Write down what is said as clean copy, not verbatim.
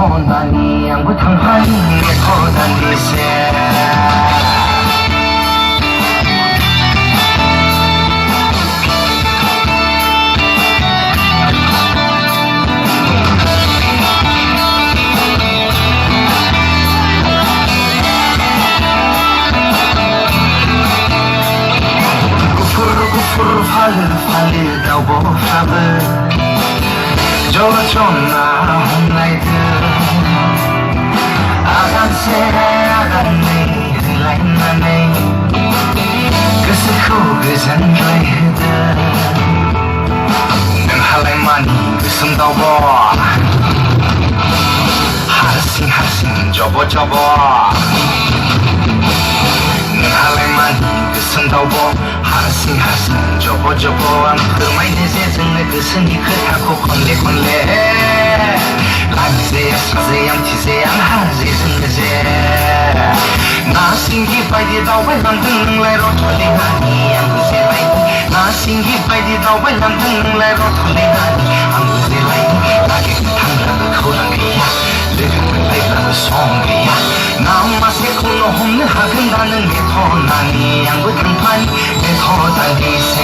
메토다니 양부 탕환 메토다니세 팔릴 다고 밥을 저쪽나 혼나이드 아간세 아간네 흘라있나네 그스코 그잔드레이드 능할래만이 그슴다고 하르싱 저보 능할래만이 그슴다고 하르싱 저보 안그마이 내세증내 그스니 그타고 콘레 라미세야 사세양 티세양 하세승내세 나싱기 바이디다 웰랑 등래로 털리하니 안구세라이 나싱기 바이디다 웰랑 등래로 털리하니 안구세라이 나게 탕라그 코랑이야 르그는 라이브라그 송이야 나마세 콜로 홈는 하근다는 메토나니 안구 탕파니 메토단디세